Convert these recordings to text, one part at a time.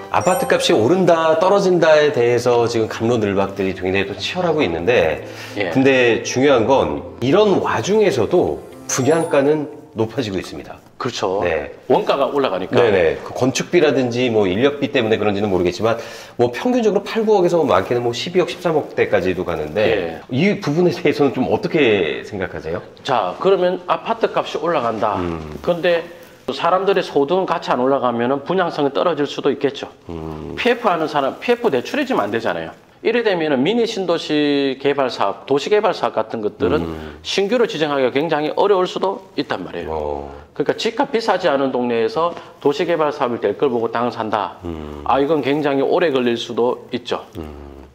아파트 값이 오른다 떨어진다에 대해서 지금 갑론을박들이 굉장히 또 치열하고 있는데 예. 근데 중요한 건 이런 와중에서도 분양가는 높아지고 있습니다. 그렇죠. 네. 원가가 올라가니까. 네네. 그 건축비라든지 뭐 인력비 때문에 그런지는 모르겠지만 뭐 평균적으로 8, 9억에서 많게는 뭐 12억, 13억대까지도 가는데 이 부분에 대해서는 좀 어떻게 생각하세요? 자, 그러면 아파트 값이 올라간다. 그런데 사람들의 소득은 같이 안 올라가면 분양성이 떨어질 수도 있겠죠. PF 하는 사람, PF 대출이 지금 안 되잖아요. 이래 되면 미니 신도시 개발 사업, 도시 개발 사업 같은 것들은 신규로 지정하기가 굉장히 어려울 수도 있단 말이에요. 그러니까 집값 비싸지 않은 동네에서 도시 개발 사업이 될 걸 보고 땅을 산다. 아, 이건 굉장히 오래 걸릴 수도 있죠.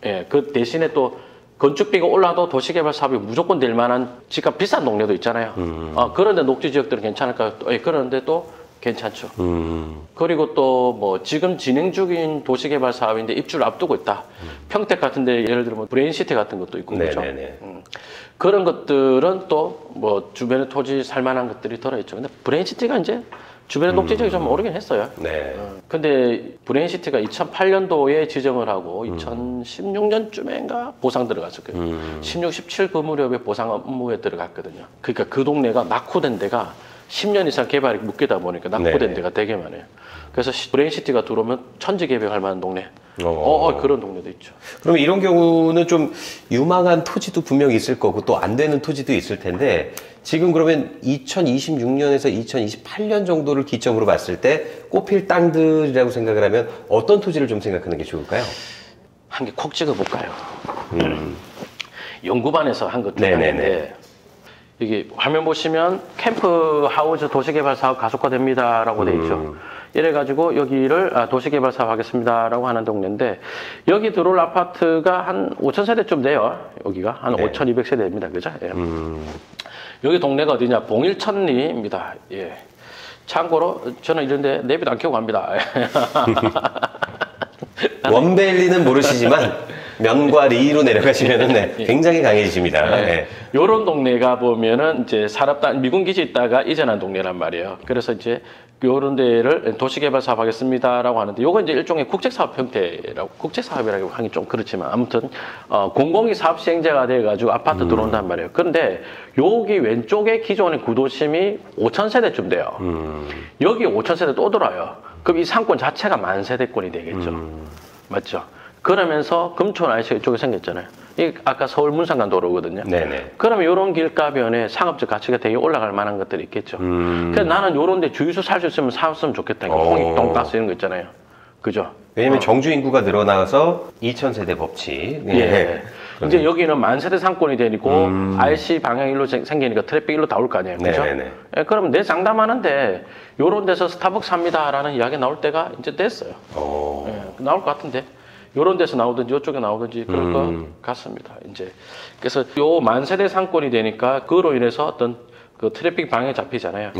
예, 그 대신에 또 건축비가 올라도 도시개발 사업이 무조건 될 만한 집값 비싼 동네도 있잖아요. 그런데 녹지 지역들은 괜찮을까요? 예, 그런데 또 괜찮죠. 그리고 또 뭐 지금 진행 중인 도시개발 사업인데 입주를 앞두고 있다. 평택 같은데 예를 들면 브레인시티 같은 것도 있고 그렇죠. 그런 것들은 또 뭐 주변에 토지 살만한 것들이 들어있죠. 근데 브레인시티가 이제 주변에 녹지 지역이 좀 오르긴 했어요. 네. 근데 브레인시티가 2008년도에 지정을 하고 2016년쯤인가 보상 들어갔을 거예요. 16, 17 그 무렵에 보상 업무에 들어갔거든요. 그러니까 그 동네가 낙후된 데가 10년 이상 개발이 묶이다 보니까 낙후된 데가 되게 많아요. 그래서 브레인시티가 들어오면 천지 개발할 만한 동네. 그런 동네도 있죠. 그러면 이런 경우는 좀 유망한 토지도 분명히 있을 거고 또 안 되는 토지도 있을 텐데 지금 그러면 2026년에서 2028년 정도를 기점으로 봤을 때 꼽힐 땅들이라고 생각을 하면 어떤 토지를 좀 생각하는 게 좋을까요? 한 개 콕 찍어볼까요? 연구반에서 한 것 중에 하나인데 여기 화면 보시면 캠프 하우스 도시개발 사업 가속화됩니다라고 돼 있죠. 이래가지고 여기를 도시개발 사업 하겠습니다라고 하는 동네인데 여기 들어올 아파트가 한 5,000세대쯤 돼요. 여기가 한 5,200세대입니다. 그죠? 예. 여기 동네가 어디냐? 봉일천리입니다. 예. 참고로 저는 이런데 내비도 안 켜고 갑니다. 원벨리는 모르시지만 면과 리로 내려가시면은 굉장히 강해지십니다. 요런 동네가 보면은 이제 미군 기지 있다가 이전한 동네란 말이에요. 그래서 이제 요런 데를 도시개발 사업 하겠습니다라고 하는데 요건 이제 일종의 국책사업 형태라고 국책사업이라고 하기 좀 그렇지만 아무튼 공공이 사업 시행자가 돼가지고 아파트 들어온단 말이에요. 그런데 여기 왼쪽에 기존의 구도심이 5,000세대쯤 돼요. 여기 5,000세대 또 들어와요. 그럼 이 상권 자체가 만세대권이 되겠죠. 맞죠? 그러면서 금촌 IC가 이쪽에 생겼잖아요. 이 아까 서울 문산간 도로거든요. 그러면 이런 길가변에 상업적 가치가 되게 올라갈 만한 것들이 있겠죠. 그래서 나는 이런 데 주유소 살 수 있으면 사왔으면 좋겠다. 홍익, 돈가스 이런 거 있잖아요. 그죠? 왜냐면 정주 인구가 늘어나서 2,000세대 법칙. 이제 여기는 만세대 상권이 되고 RC 방향 일로 생기니까 트래픽 일로 다 올 거 아니에요. 그죠? 예, 그럼 내 장담하는데 요런 데서 스타벅스 삽니다라는 이야기 나올 때가 이제 됐어요. 예, 나올 것 같은데. 요런 데서 나오든지 이쪽에 나오든지 그럴 것 같습니다. 이제 그래서 요 만세대 상권이 되니까 그로 인해서 어떤 그 트래픽 방향이 잡히잖아요.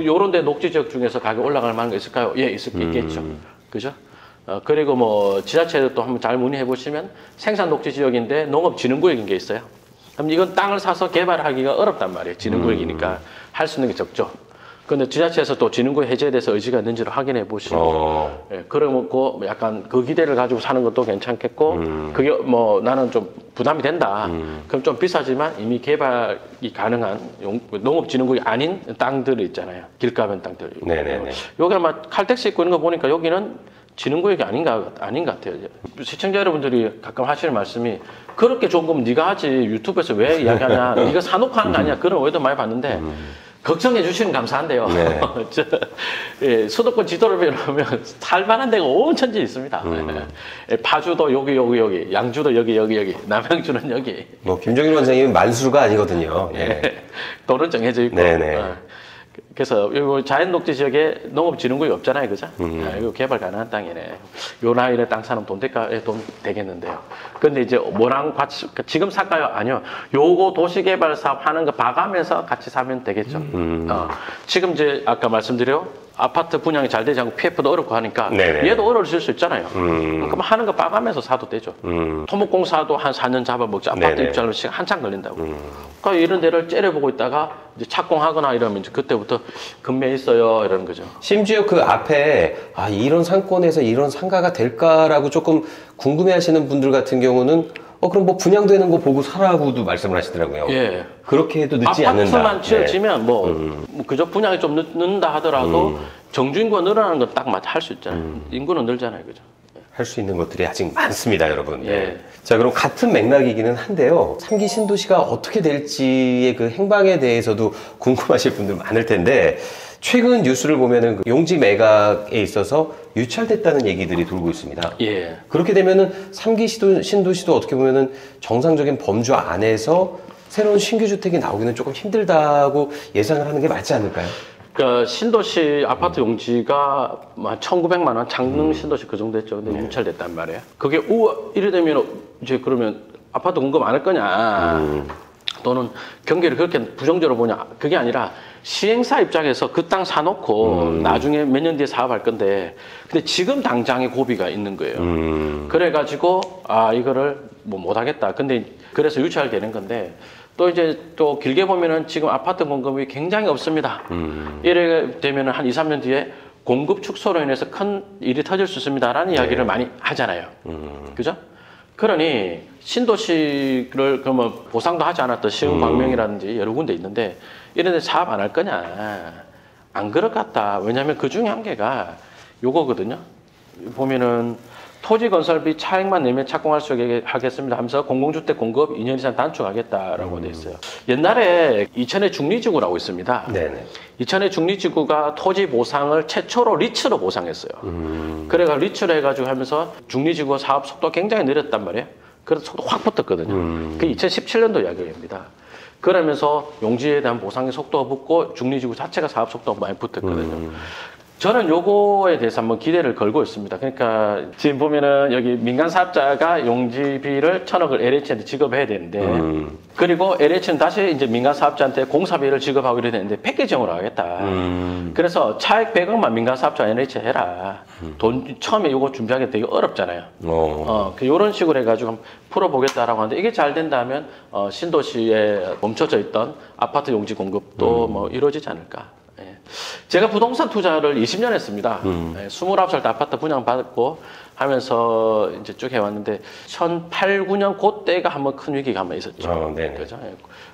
요런 데 녹지 지역 중에서 가격 올라갈 만한 게 있을까요? 예, 있겠죠. 그죠? 그리고 뭐 지자체도 또 한번 잘 문의해 보시면 생산 녹지 지역인데 농업진흥구역인 게 있어요. 그럼 이건 땅을 사서 개발하기가 어렵단 말이에요. 진흥구역이니까 할 수 있는 게 적죠. 근데 지자체에서 또 진흥구역 해제에 대해서 의지가 있는지를 확인해 보시고, 예, 그러면 약간 그 기대를 가지고 사는 것도 괜찮겠고, 그게 뭐 나는 좀 부담이 된다. 그럼 좀 비싸지만 이미 개발이 가능한 농업진흥구역이 아닌 땅들이 있잖아요. 길가변 땅들. 여기 아마 칼텍스 있고 있는 거 보니까 여기는 진흥구역이 아닌 것 같아요. 시청자 여러분들이 가끔 하시는 말씀이 그렇게 좋은 거면 네가 하지 유튜브에서 왜 이야기하냐, 네가 사놓고 하는 거 아니야, 그런 오해도 많이 봤는데 걱정해 주시면 감사한데요. 예, 수도권 지도를 보면 살만한 데가 온천지 있습니다. 파주도 여기, 양주도 여기, 남양주는 여기. 뭐 김종일 원장님은 만수가 아니거든요. 도는 정해져 있고. 그래서 요 자연 녹지 지역에 농업진흥구역이 없잖아요, 그죠? 이거 개발 가능한 땅이네. 요 나이에 땅 사면 돈 되겠는데요. 근데 이제 뭐랑 같이 지금 살까요? 아니요. 요거 도시개발 사업 하는 거 봐가면서 같이 사면 되겠죠. 지금 이제 아까 말씀드려 아파트 분양이 잘 되지 않고 PF도 어렵고 하니까 얘도 어려워질 수 있잖아요. 그럼 하는 거 봐가면서 사도 되죠. 토목공사도 한 4년 잡아먹지 아파트 입주하려면 시간 한참 걸린다고. 그러니까 이런 데를 째려보고 있다가 이제 착공하거나 이러면 이제 그때부터 근매에 있어요 이러는 거죠. 심지어 그 앞에 이런 상권에서 이런 상가가 될까라고 조금 궁금해하시는 분들 같은 경우는 그럼 뭐 분양되는 거 보고 사라고도 말씀을 하시더라고요. 예. 그렇게 해도 늦지 않는다. 아파트만 지어지면 뭐 그저 분양이 좀 늦는다 하더라도 정주인구가 늘어나는 건 딱 할 수 있잖아요. 인구는 늘잖아요, 그죠? 할 수 있는 것들이 아직 많습니다, 여러분. 네. 예. 자, 그럼 같은 맥락이기는 한데요. 3기 신도시가 어떻게 될지의 그 행방에 대해서도 궁금하실 분들 많을 텐데, 최근 뉴스를 보면은 그 용지 매각에 있어서 유찰됐다는 얘기들이 돌고 있습니다. 예. 그렇게 되면은 3기 신도시도 어떻게 보면은 정상적인 범주 안에서 새로운 신규 주택이 나오기는 조금 힘들다고 예상을 하는 게 맞지 않을까요? 그러니까 신도시 아파트 용지가 1,900만 원, 장릉 신도시 그 정도 했죠. 근데 유찰됐단 말이에요. 그게 이래 되면 이제 그러면 아파트 공급 안 할 거냐? 또는 경기를 그렇게 부정적으로 보냐? 그게 아니라 시행사 입장에서 그 땅 사놓고 나중에 몇 년 뒤에 사업할 건데, 근데 지금 당장에 고비가 있는 거예요. 그래가지고 이거를 뭐 못하겠다. 근데 그래서 유찰되는 건데. 또 이제 또 길게 보면은 지금 아파트 공급이 굉장히 없습니다. 이래 되면은 한 2, 3년 뒤에 공급 축소로 인해서 큰 일이 터질 수 있습니다라는 이야기를 많이 하잖아요. 그죠? 그러니 신도시를 그러면 보상도 하지 않았던 시흥광명이라든지 여러 군데 있는데 이런 데 사업 안 할 거냐? 안 그럴 것 같다. 왜냐하면 그 중에 한 개가 요거거든요. 보면은 토지 건설비 차액만 내면 착공할 수 있게 하겠습니다 하면서 공공주택 공급 2년 이상 단축하겠다라고 돼 있어요. 옛날에 이천의 중리지구라고 있습니다. 네네. 이천의 중리지구가 토지 보상을 최초로 리츠로 보상했어요. 그래가 리츠로 해가지고 하면서 중리지구 사업 속도 굉장히 느렸단 말이에요. 그래서 속도 확 붙었거든요. 그 2017년도 이야기입니다. 그러면서 용지에 대한 보상의 속도가 붙고 중리지구 자체가 사업 속도가 많이 붙었거든요. 저는 요거에 대해서 한번 기대를 걸고 있습니다. 그러니까 지금 보면은 여기 민간 사업자가 용지비를 1,000억을 LH한테 지급해야 되는데 그리고 LH는 다시 이제 민간 사업자한테 공사비를 지급하고 이래야 되는데 패키지형으로 하겠다. 그래서 차액 100억만 민간 사업자 LH 해라. 돈 처음에 요거 준비하기 되게 어렵잖아요. 요런 식으로 해가지고 한번 풀어보겠다라고 하는데 이게 잘 된다면 신도시에 멈춰져 있던 아파트 용지 공급도 뭐 이루어지지 않을까. 제가 부동산 투자를 20년 했습니다. 29살 때 아파트 분양받고 하면서 이제 쭉 해왔는데 2008, 9년 그때가 한번 큰 위기가 한번 있었죠. 그죠?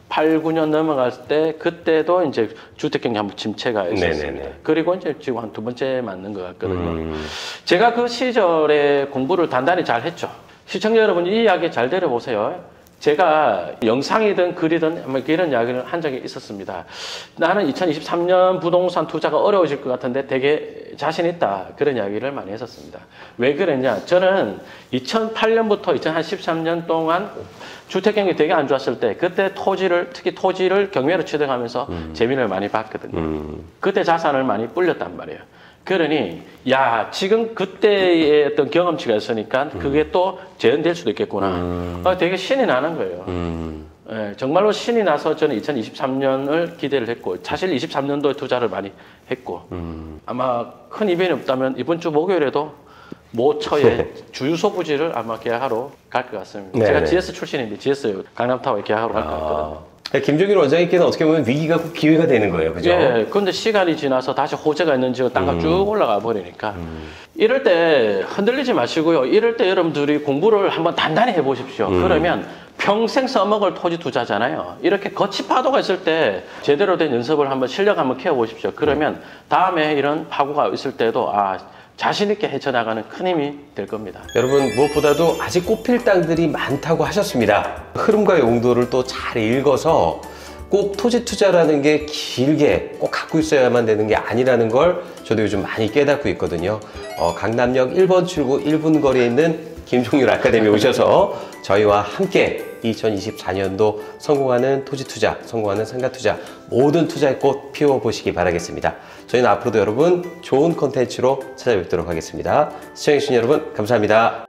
8, 9년 넘어갈 때 그때도 이제 주택 경기 한번 침체가 있었습니다. 네네네. 그리고 이제 지금 한 2번째 맞는 것 같거든요. 제가 그 시절에 공부를 단단히 잘 했죠. 시청자 여러분 이 이야기 잘 들어보세요. 제가 영상이든 글이든 이런 이야기를 한 적이 있었습니다. 나는 2023년 부동산 투자가 어려워질 것 같은데 되게 자신 있다. 그런 이야기를 많이 했었습니다. 왜 그랬냐? 저는 2008년부터 2013년 동안 주택 경기 되게 안 좋았을 때 그때 특히 토지를 경매로 취득하면서 재미를 많이 봤거든요. 그때 자산을 많이 불렸단 말이에요. 그러니 지금 그때의 어떤 경험치가 있으니까 그게 또 재현될 수도 있겠구나. 되게 신이 나는 거예요. 정말로 신이 나서 저는 2023년을 기대를 했고 사실 23년도에 투자를 많이 했고 아마 큰 이변이 없다면 이번 주 목요일에도 모처에 주유소 부지를 아마 계약하러 갈 것 같습니다. 네네. 제가 GS 출신인데 GS 강남타워에 계약하러 갈 것 같거든요. 김종일 원장님께는 어떻게 보면 위기가 꼭 기회가 되는 거예요. 그죠? 예, 그런데 시간이 지나서 다시 호재가 있는 지역 땅값 쭉 올라가 버리니까 이럴 때 흔들리지 마시고요. 이럴 때 여러분들이 공부를 한번 단단히 해보십시오. 그러면 평생 써먹을 토지 투자잖아요. 이렇게 거치 파도가 있을 때 제대로 된 연습을 한번 실력 한번 키워보십시오. 그러면 다음에 이런 파고가 있을 때도 자신 있게 헤쳐나가는 큰 힘이 될 겁니다. 여러분 무엇보다도 아직 꽃필 땅들이 많다고 하셨습니다. 흐름과 용도를 또 잘 읽어서 꼭 토지 투자라는 게 길게 꼭 갖고 있어야만 되는 게 아니라는 걸 저도 요즘 많이 깨닫고 있거든요. 강남역 1번 출구 1분 거리에 있는 김종률 아카데미에 오셔서 저희와 함께 2024년도 성공하는 토지 투자, 성공하는 상가 투자, 모든 투자의 꽃 피워보시기 바라겠습니다. 저희는 앞으로도 여러분 좋은 컨텐츠로 찾아뵙도록 하겠습니다. 시청해주신 여러분 감사합니다.